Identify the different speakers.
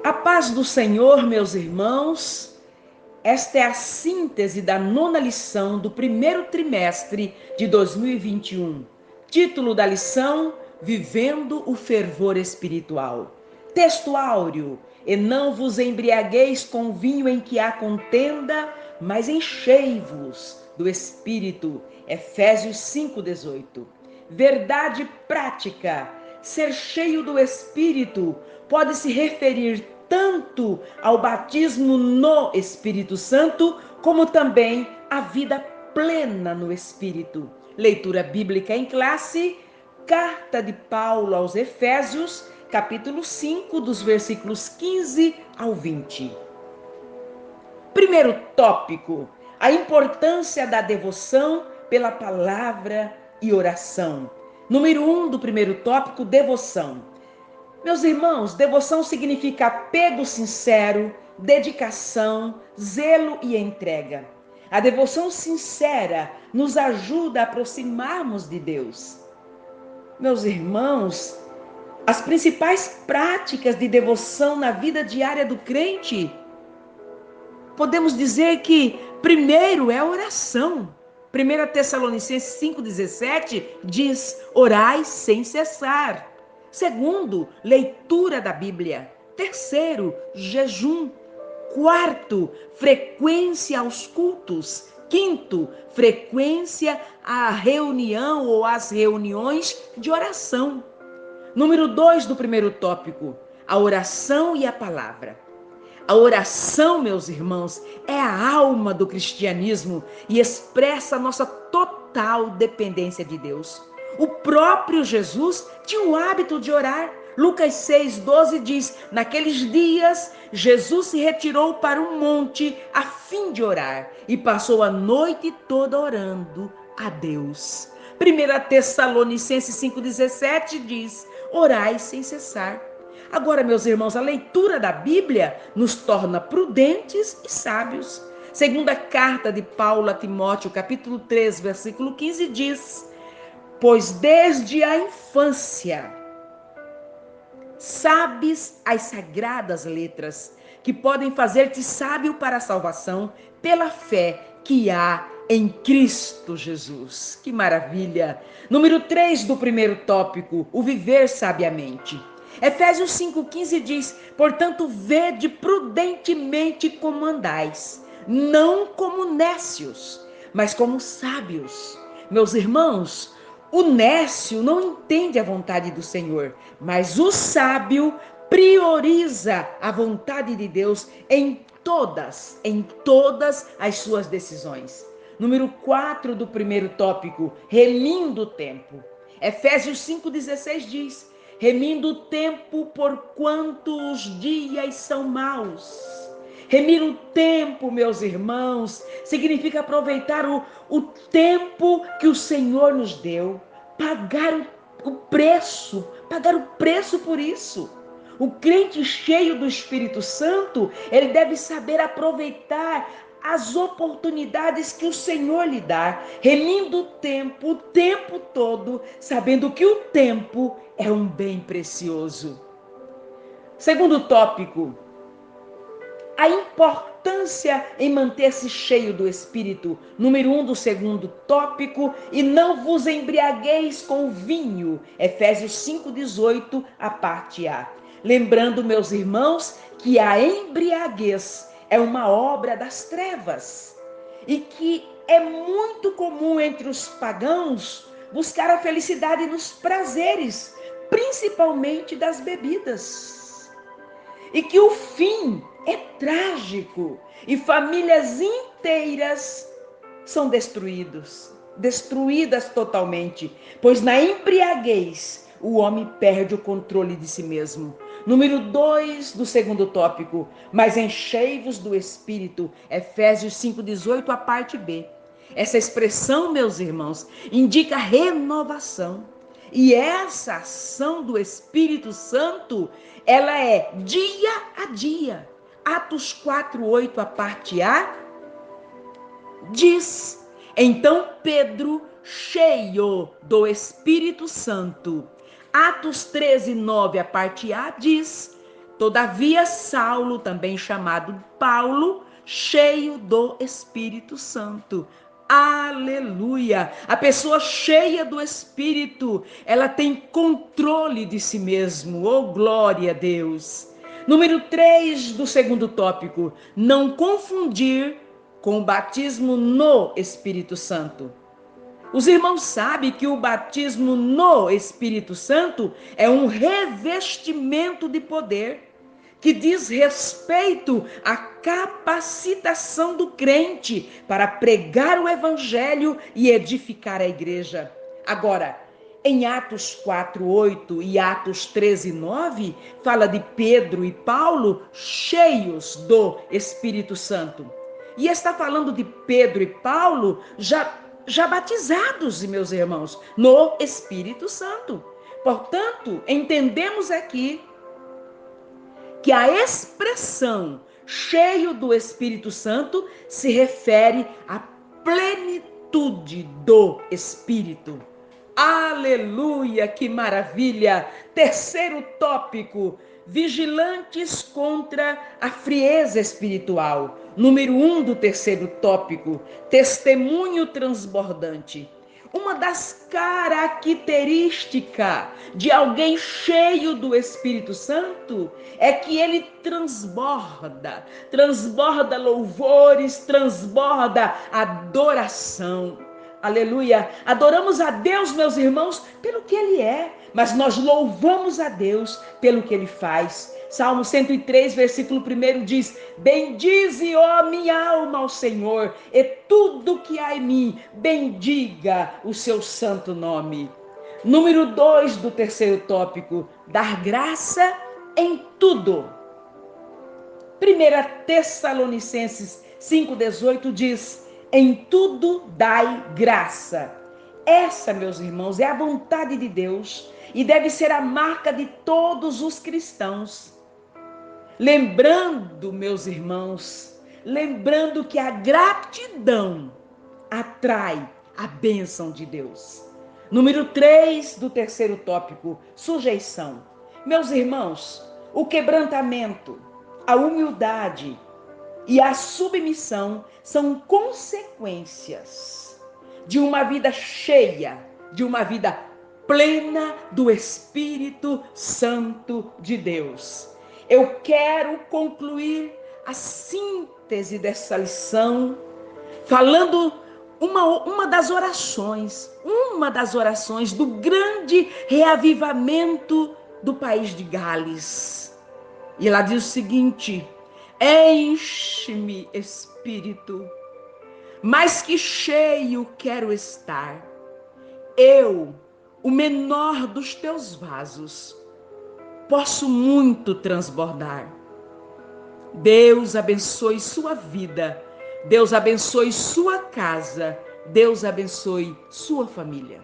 Speaker 1: A paz do Senhor, meus irmãos. Esta é a síntese da nona lição do primeiro trimestre de 2021. Título da lição: Vivendo o fervor espiritual. Texto áureo: E não vos embriagueis com vinho em que há contenda, mas enchei-vos do Espírito. Efésios 5:18. Verdade prática: ser cheio do Espírito pode se referir tanto ao batismo no Espírito Santo, como também à vida plena no Espírito. Leitura bíblica em classe, Carta de Paulo aos Efésios, capítulo 5, dos versículos 15 ao 20. Primeiro tópico: a importância da devoção pela palavra e oração. Número 1 do primeiro tópico: devoção. Meus irmãos, devoção significa apego sincero, dedicação, zelo e entrega. A devoção sincera nos ajuda a aproximarmos de Deus. Meus irmãos, as principais práticas de devoção na vida diária do crente, podemos dizer que primeiro é a oração. 1 Tessalonicenses 5,17 diz: orai sem cessar. Segundo, leitura da Bíblia. Terceiro, jejum. Quarto, frequência aos cultos. Quinto, frequência à reunião ou às reuniões de oração. Número 2 do primeiro tópico: a oração e a palavra. A oração, meus irmãos, é a alma do cristianismo e expressa a nossa total dependência de Deus. O próprio Jesus tinha o hábito de orar. Lucas 6,12 diz: naqueles dias, Jesus se retirou para um monte a fim de orar e passou a noite toda orando a Deus. 1 Tessalonicenses 5,17 diz: orai sem cessar. Agora, meus irmãos, a leitura da Bíblia nos torna prudentes e sábios. Segunda carta de Paulo a Timóteo, capítulo 3, versículo 15 diz: pois desde a infância sabes as sagradas letras, que podem fazer-te sábio para a salvação pela fé que há em Cristo Jesus. Que maravilha! Número 3 do primeiro tópico: o viver sabiamente. Efésios 5,15 diz: portanto, vede prudentemente como andais, não como nécios, mas como sábios. Meus irmãos, o nécio não entende a vontade do Senhor, mas o sábio prioriza a vontade de Deus em todas as suas decisões. Número 4 do primeiro tópico: remindo o tempo. Efésios 5,16 diz: remindo o tempo, porquanto os dias são maus. Remir o tempo, meus irmãos, significa aproveitar o tempo que o Senhor nos deu, pagar o preço por isso. O crente cheio do Espírito Santo, ele deve saber aproveitar as oportunidades que o Senhor lhe dá, remindo o tempo todo, sabendo que o tempo é um bem precioso. Segundo tópico: a importância em manter-se cheio do Espírito. Número 1 do segundo tópico: e não vos embriagueis com vinho. Efésios 5,18, a parte A. Lembrando, meus irmãos, que a embriaguez é uma obra das trevas e que é muito comum entre os pagãos buscar a felicidade nos prazeres, principalmente das bebidas. E que o fim é trágico e famílias inteiras são destruídas totalmente, pois na embriaguez o homem perde o controle de si mesmo. Número 2 do segundo tópico: mas enchei-vos do Espírito. Efésios 5,18, a parte B. Essa expressão, meus irmãos, indica renovação. E essa ação do Espírito Santo, ela é dia a dia. Atos 4,8, a parte A, diz: então Pedro, cheio do Espírito Santo. Atos 13,9, a parte A, diz: Todavia, Saulo, também chamado Paulo, cheio do Espírito Santo. Aleluia! A pessoa cheia do Espírito, ela tem controle de si mesmo. Oh, glória a Deus! Número 3 do segundo tópico, não confundir com o batismo no Espírito Santo. Os irmãos sabem que o batismo no Espírito Santo é um revestimento de poder que diz respeito à capacitação do crente para pregar o evangelho e edificar a igreja. Agora, em Atos 4:8 e Atos 13:9, fala de Pedro e Paulo cheios do Espírito Santo. E está falando de Pedro e Paulo já batizados, meus irmãos, no Espírito Santo. Portanto, entendemos aqui que a expressão cheio do Espírito Santo se refere à plenitude do Espírito. Aleluia, que maravilha! Terceiro tópico, vigilantes contra a frieza espiritual. Número 1 do terceiro tópico, testemunho transbordante. Uma das características de alguém cheio do Espírito Santo é que ele transborda louvores, transborda adoração. Aleluia! Adoramos a Deus, meus irmãos, pelo que Ele é, mas nós louvamos a Deus pelo que Ele faz. Salmo 103, versículo 1 diz: bendize, ó minha alma, ao Senhor, e tudo que há em mim, bendiga o seu santo nome. Número 2 do terceiro tópico, dar graça em tudo. 1 Tessalonicenses 5,18 diz: em tudo dai graça. Essa, meus irmãos, é a vontade de Deus e deve ser a marca de todos os cristãos. Lembrando, meus irmãos, lembrando que a gratidão atrai a bênção de Deus. Número 3 do terceiro tópico, sujeição. Meus irmãos, o quebrantamento, a humildade e a submissão são consequências de uma vida cheia, de uma vida plena do Espírito Santo de Deus. Eu quero concluir a síntese dessa lição falando uma das orações do grande reavivamento do país de Gales. E ela diz o seguinte: enche-me, Espírito, mais que cheio quero estar. Eu, o menor dos teus vasos, posso muito transbordar. Deus abençoe sua vida, Deus abençoe sua casa, Deus abençoe sua família.